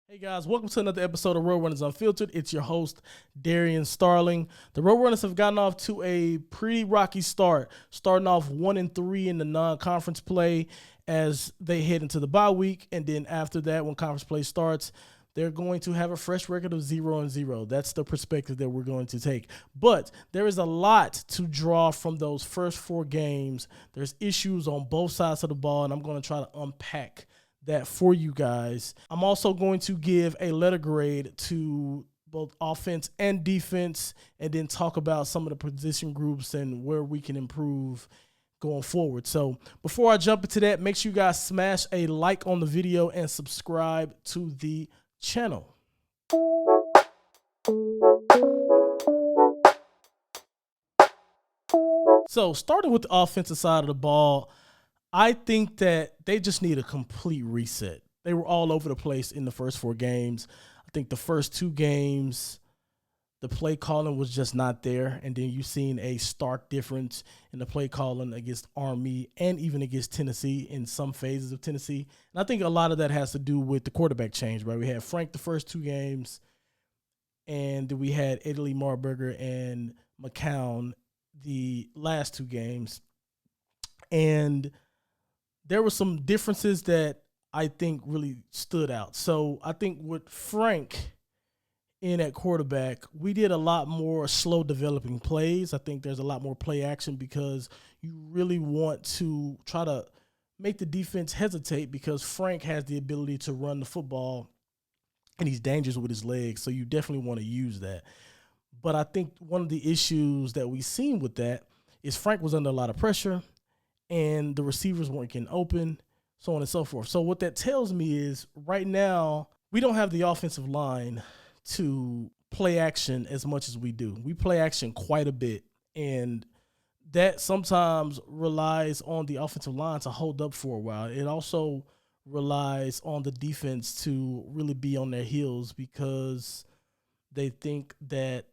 Hey guys, welcome to another episode of Roadrunners Unfiltered. It's your host, Darian Starling. The Roadrunners have gotten off to a pretty rocky start, starting off 1-3 in the non-conference play as they head into the bye week. And then after that, when conference play starts, they're going to have a fresh record of 0-0. That's the perspective that we're going to take. But there is a lot to draw from those first four games. There's issues on both sides of the ball, and I'm going to try to unpack that for you guys. I'm also going to give a letter grade to both offense and defense, and then talk about some of the position groups and where we can improve going forward. So before I jump into that, make sure you guys smash a like on the video and subscribe to the channel. So starting with the offensive side of the ball, I think that they just need a complete reset. They were all over the place in the first four games. I think the first two games, the play calling was just not there. And then you've seen a stark difference in the play calling against Army and even against Tennessee in some phases of Tennessee. And I think a lot of that has to do with the quarterback change, right? We had Frank the first two games, and we had Italy Marburger and McCown the last two games. And there were some differences that I think really stood out. So I think with Frank in at quarterback, we did a lot more slow developing plays. I think there's a lot more play action because you really want to try to make the defense hesitate, because Frank has the ability to run the football and he's dangerous with his legs. So you definitely want to use that. But I think one of the issues that we've seen with that is Frank was under a lot of pressure, and the receivers weren't getting open, so on and so forth. So what that tells me is right now we don't have the offensive line to play action as much as we do. We play action quite a bit, and that sometimes relies on the offensive line to hold up for a while. It also relies on the defense to really be on their heels because they think that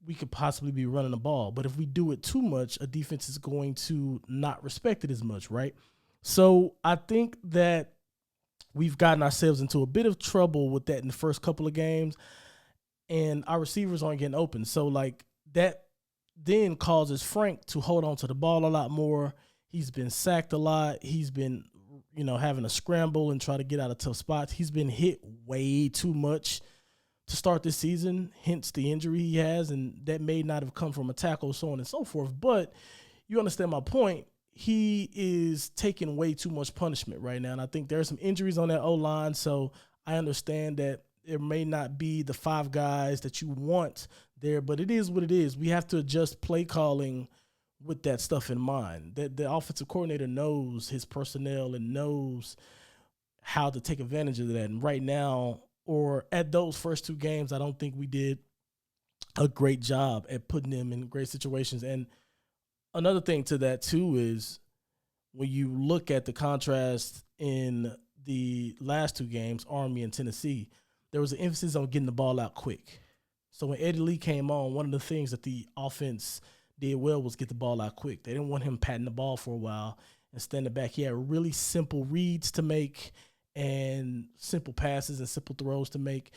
we could possibly be running the ball. But if we do it too much, a defense is going to not respect it as much, right? So I think that we've gotten ourselves into a bit of trouble with that in the first couple of games, and our receivers aren't getting open. So like that then causes Frank to hold on to the ball a lot more. He's been sacked a lot. He's been, having to scramble and try to get out of tough spots. He's been hit way too much to start this season, hence the injury he has, and that may not have come from a tackle, so on and so forth. But you understand my point. He is taking way too much punishment right now, and I think there are some injuries on that O-line, so I understand that there may not be the five guys that you want there, but it is what it is. We have to adjust play calling with that stuff in mind. That the offensive coordinator knows his personnel and knows how to take advantage of that. And right now, or at those first two games, I don't think we did a great job at putting them in great situations. And another thing to that too is when you look at the contrast in the last two games, Army and Tennessee, there was an emphasis on getting the ball out quick. So when Eddie Lee came on, one of the things that the offense did well was get the ball out quick. They didn't want him patting the ball for a while and standing back. He had really simple reads to make and simple passes and simple throws to make,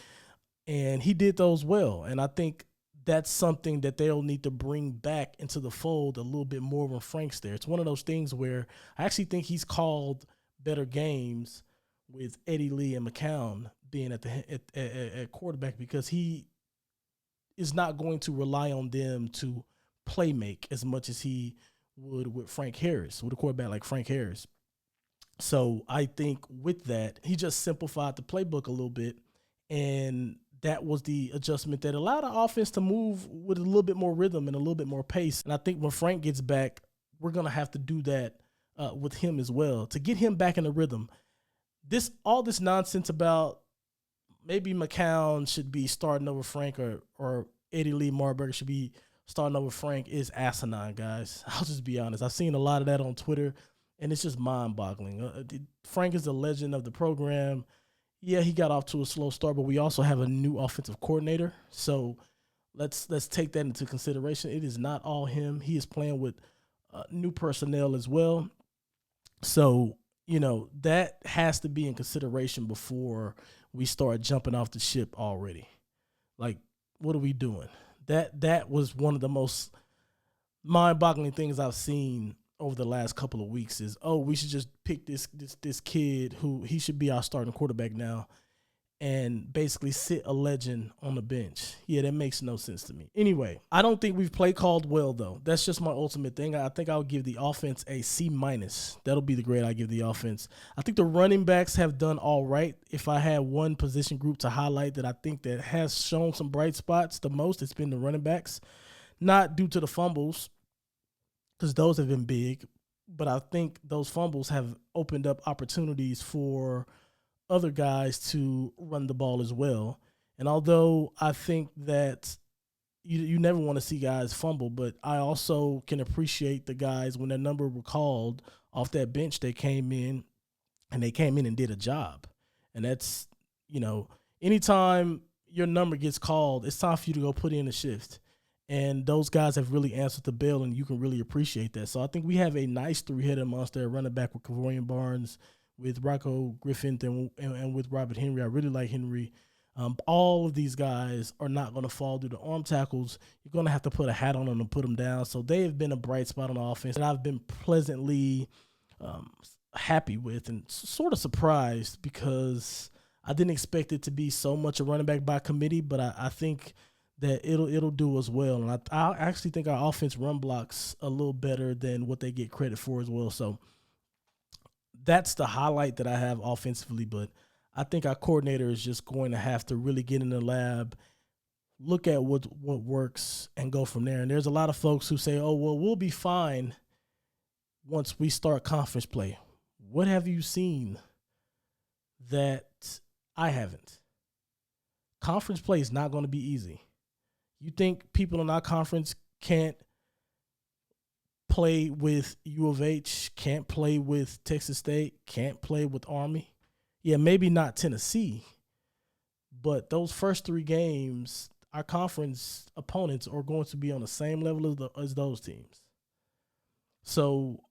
and he did those well. And I think that's something that they'll need to bring back into the fold a little bit more when Frank's there. It's one of those things where I actually think he's called better games with Eddie Lee and McCown being at quarterback, because he is not going to rely on them to play make as much as he would with Frank Harris, with a quarterback like Frank Harris. So I think with that, he just simplified the playbook a little bit, and that was the adjustment that allowed the offense to move with a little bit more rhythm and a little bit more pace. And I think when Frank gets back, we're going to have to do that with him as well to get him back in the rhythm. All this nonsense about maybe McCown should be starting over Frank or Eddie Lee Marburger should be starting over Frank is asinine, guys. I'll just be honest. I've seen a lot of that on Twitter, and it's just mind-boggling. Frank is the legend of the program. Yeah, he got off to a slow start, but we also have a new offensive coordinator. So let's take that into consideration. It is not all him. He is playing with new personnel as well. So, that has to be in consideration before we start jumping off the ship already. Like, what are we doing? That was one of the most mind-boggling things I've seen over the last couple of weeks is, oh, we should just pick this kid who he should be our starting quarterback now and basically sit a legend on the bench. Yeah, that makes no sense to me. Anyway, I don't think we've play called well, though. That's just my ultimate thing. I think I'll give the offense a C-. That'll be the grade I give the offense. I think the running backs have done all right. If I had one position group to highlight that I think that has shown some bright spots the most, it's been the running backs. Not due to the fumbles, because those have been big, but I think those fumbles have opened up opportunities for other guys to run the ball as well. And although I think that you never want to see guys fumble, but I also can appreciate the guys when their number were called off that bench, they came in and did a job. And that's, anytime your number gets called, it's time for you to go put in a shift. And those guys have really answered the bell, and you can really appreciate that. So I think we have a nice three-headed monster running back with Kavorian Barnes, with Rocco Griffin, and with Robert Henry. I really like Henry. All of these guys are not going to fall through the arm tackles. You're going to have to put a hat on them and put them down. So they have been a bright spot on the offense, and I've been pleasantly happy with and sort of surprised because I didn't expect it to be so much a running back by committee, but I think that it'll do as well. And I actually think our offense run blocks a little better than what they get credit for as well. So that's the highlight that I have offensively, but I think our coordinator is just going to have to really get in the lab, look at what works, and go from there. And there's a lot of folks who say, oh, well, we'll be fine once we start conference play. What have you seen that I haven't? Conference play is not going to be easy. You think people in our conference can't play with U of H, can't play with Texas State, can't play with Army? Yeah, maybe not Tennessee, but those first three games, our conference opponents are going to be on the same level as those teams. So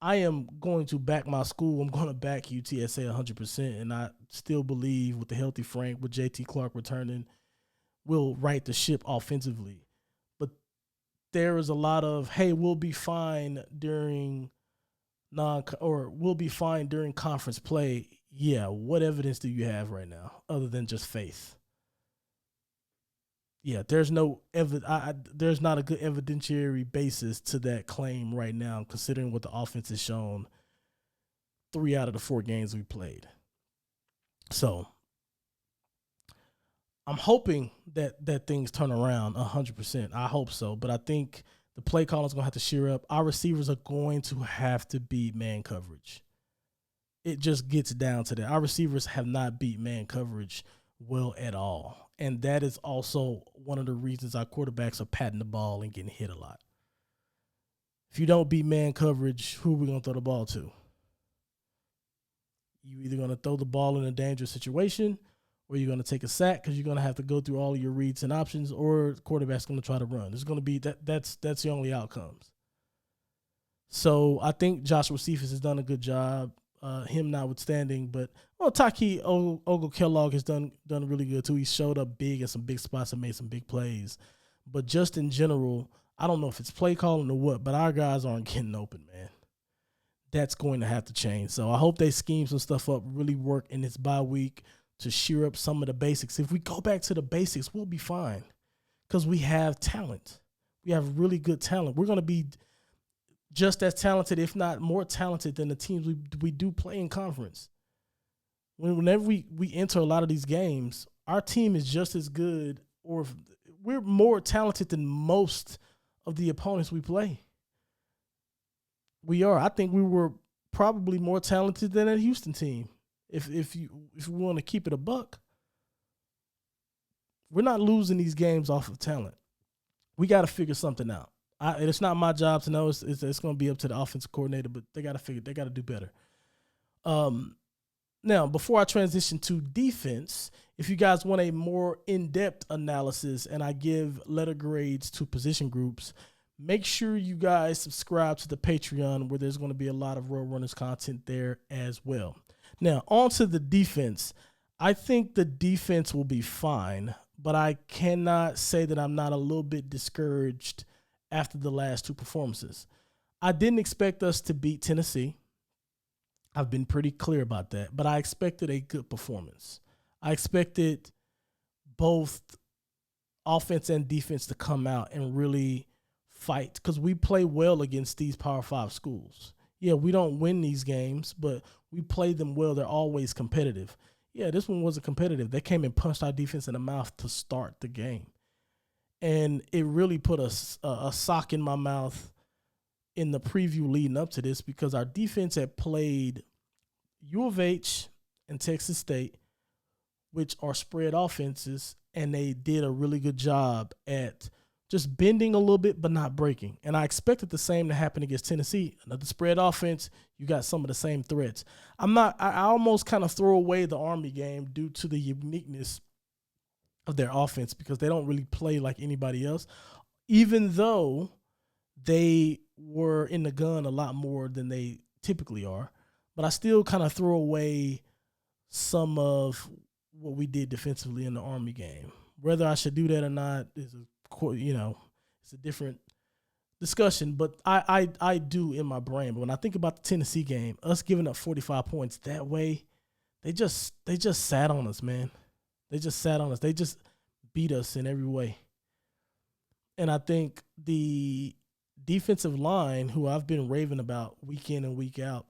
I am going to back my school. I'm going to back UTSA 100%, and I still believe with the healthy Frank, with JT Clark returning, we'll right the ship offensively. But there is a lot of, hey, we'll be fine during we'll be fine during conference play. Yeah, what evidence do you have right now other than just faith? Yeah, there's no there's not a good evidentiary basis to that claim right now, considering what the offense has shown 3 out of the 4 games we played. So I'm hoping that things turn around 100%. I hope so, but I think the play calling is going to have to sheer up. Our receivers are going to have to beat man coverage. It just gets down to that. Our receivers have not beat man coverage well at all. And that is also one of the reasons our quarterbacks are patting the ball and getting hit a lot. If you don't beat man coverage, who are we going to throw the ball to? You either going to throw the ball in a dangerous situation, or you're going to take a sack because you're going to have to go through all of your reads and options, or the quarterback's going to try to run. It's going to be that's the only outcomes. So I think Joshua Cephas has done a good job, him notwithstanding. But Taki Ogle-Kellogg has done really good too. He showed up big in some big spots and made some big plays. But just in general, I don't know if it's play calling or what, but our guys aren't getting open, man. That's going to have to change. So I hope they scheme some stuff up, really work in this bye week to sheer up some of the basics. If we go back to the basics, we'll be fine because we have talent. We have really good talent. We're going to be just as talented, if not more talented, than the teams we do play in conference. Whenever we enter a lot of these games, our team is just as good, or we're more talented than most of the opponents we play. We are. I think we were probably more talented than that Houston team. If we want to keep it a buck, we're not losing these games off of talent. We got to figure something out. It's not my job to know. It's going to be up to the offensive coordinator, but they got to do better. Now, before I transition to defense, if you guys want a more in-depth analysis and I give letter grades to position groups, make sure you guys subscribe to the Patreon, where there's going to be a lot of Roadrunners content there as well. Now, on to the defense. I think the defense will be fine, but I cannot say that I'm not a little bit discouraged after the last two performances. I didn't expect us to beat Tennessee. I've been pretty clear about that, but I expected a good performance. I expected both offense and defense to come out and really fight because we play well against these Power 5 schools. Yeah, we don't win these games, but we play them well. They're always competitive. Yeah, this one wasn't competitive. They came and punched our defense in the mouth to start the game. And it really put a sock in my mouth in the preview leading up to this because our defense had played U of H and Texas State, which are spread offenses, and they did a really good job at just bending a little bit but not breaking. And I expected the same to happen against Tennessee. Another spread offense, you got some of the same threats. I almost kind of throw away the Army game due to the uniqueness of their offense because they don't really play like anybody else, even though they were in the gun a lot more than they typically are. But I still kind of throw away some of what we did defensively in the Army game. Whether I should do that or not is it's a different discussion. But I do in my brain. But when I think about the Tennessee game, us giving up 45 points that way, they just sat on us, man. They just sat on us. They just beat us in every way. And I think the defensive line, who I've been raving about week in and week out,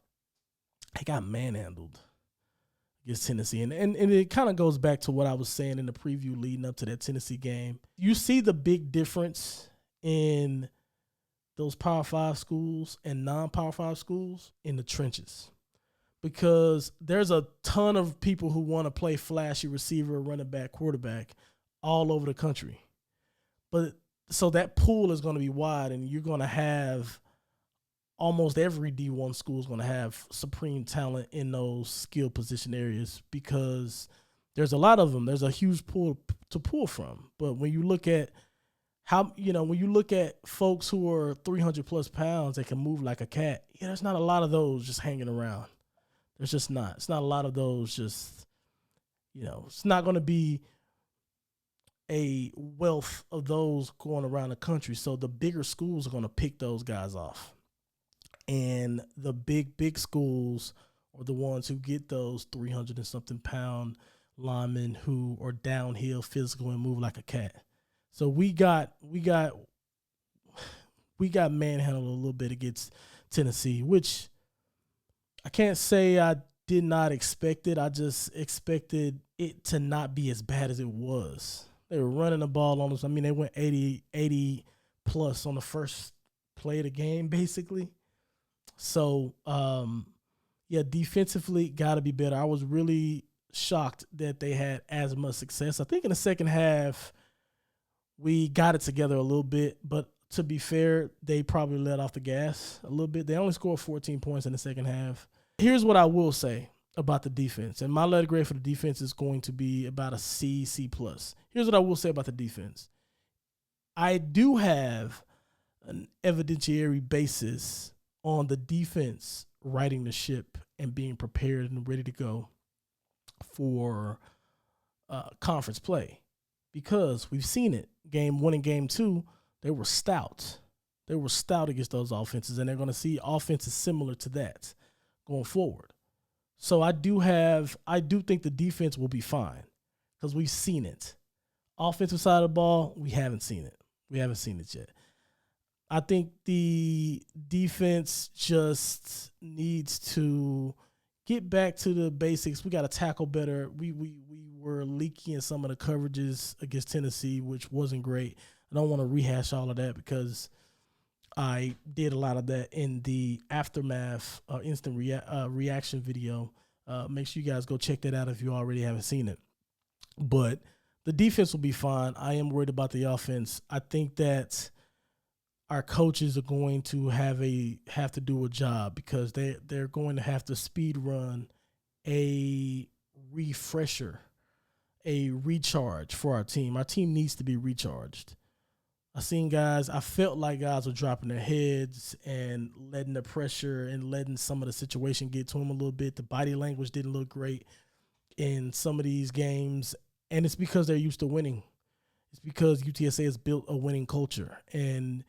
they got manhandled against Tennessee. And it kind of goes back to what I was saying in the preview leading up to that Tennessee game. You see the big difference in those Power 5 schools and non-Power 5 schools in the trenches. Because there's a ton of people who want to play flashy receiver, running back, quarterback all over the country. But so that pool is going to be wide, and you're going to have almost every D1 school is going to have supreme talent in those skill position areas because there's a lot of them. There's a huge pool to pull from. But when you look at when you look at folks who are 300 plus pounds that can move like a cat, there's not a lot of those just hanging around. There's just not. It's not a lot of those just, it's not going to be a wealth of those going around the country. So the bigger schools are going to pick those guys off. And the big schools are the ones who get those 300 and something pound linemen who are downhill, physical, and move like a cat. So we got manhandled a little bit against Tennessee, which I can't say I did not expect it. I just expected it to not be as bad as it was. They were running the ball on us. I mean, they went 80 plus on the first play of the game, basically. So, defensively got to be better. I was really shocked that they had as much success. I think in the second half, we got it together a little bit, but to be fair, they probably let off the gas a little bit. They only scored 14 points in the second half. Here's what I will say about the defense, and my letter grade for the defense is going to be about a C+. Here's what I will say about the defense. I do have an evidentiary basis on the defense riding the ship and being prepared and ready to go for conference play because we've seen it. Game 1 and Game 2, they were stout. They were stout against those offenses, and they're going to see offenses similar to that going forward. So I do think the defense will be fine because we've seen it. Offensive side of the ball, we haven't seen it. We haven't seen it yet. I think the defense just needs to get back to the basics. We got to tackle better. We were leaky in some of the coverages against Tennessee, which wasn't great. I don't want to rehash all of that because I did a lot of that in the aftermath instant reaction video. Make sure you guys go check that out if you already haven't seen it. But the defense will be fine. I am worried about the offense. I think that our coaches are going to have to do a job because they're going to have to speed run a refresher, a recharge for our team. Our team needs to be recharged. I felt like guys were dropping their heads and letting the pressure and letting some of the situation get to them a little bit. The body language didn't look great in some of these games, and it's because they're used to winning. It's because UTSA has built a winning culture, and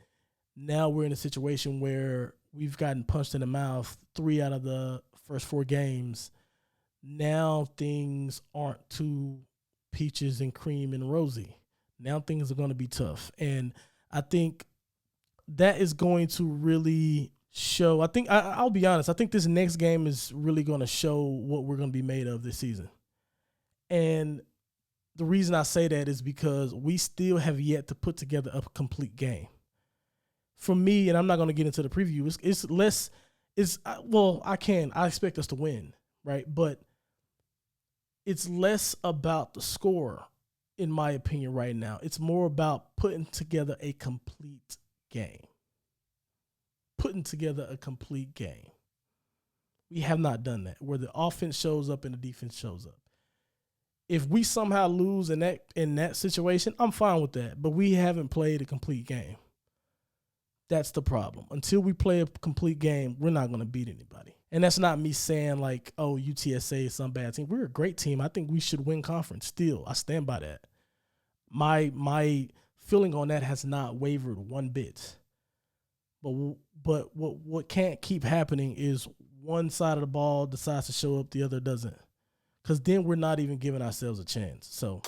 now we're in a situation where we've gotten punched in the mouth 3 out of the first 4 games. Now things aren't too peaches and cream and rosy. Now things are going to be tough. And I think that is going to really show. I'll be honest. I think this next game is really going to show what we're going to be made of this season. And the reason I say that is because we still have yet to put together a complete game. For me, and I'm not going to get into the preview, I expect us to win, right? But it's less about the score, in my opinion, right now. It's more about putting together a complete game. We have not done that, where the offense shows up and the defense shows up. If we somehow lose in that situation, I'm fine with that. But we haven't played a complete game. That's the problem. Until we play a complete game, we're not going to beat anybody. And that's not me saying like, oh, UTSA is some bad team. We're a great team. I think we should win conference still. I stand by that. My feeling on that has not wavered one bit. But what can't keep happening is one side of the ball decides to show up, the other doesn't. Because then we're not even giving ourselves a chance. So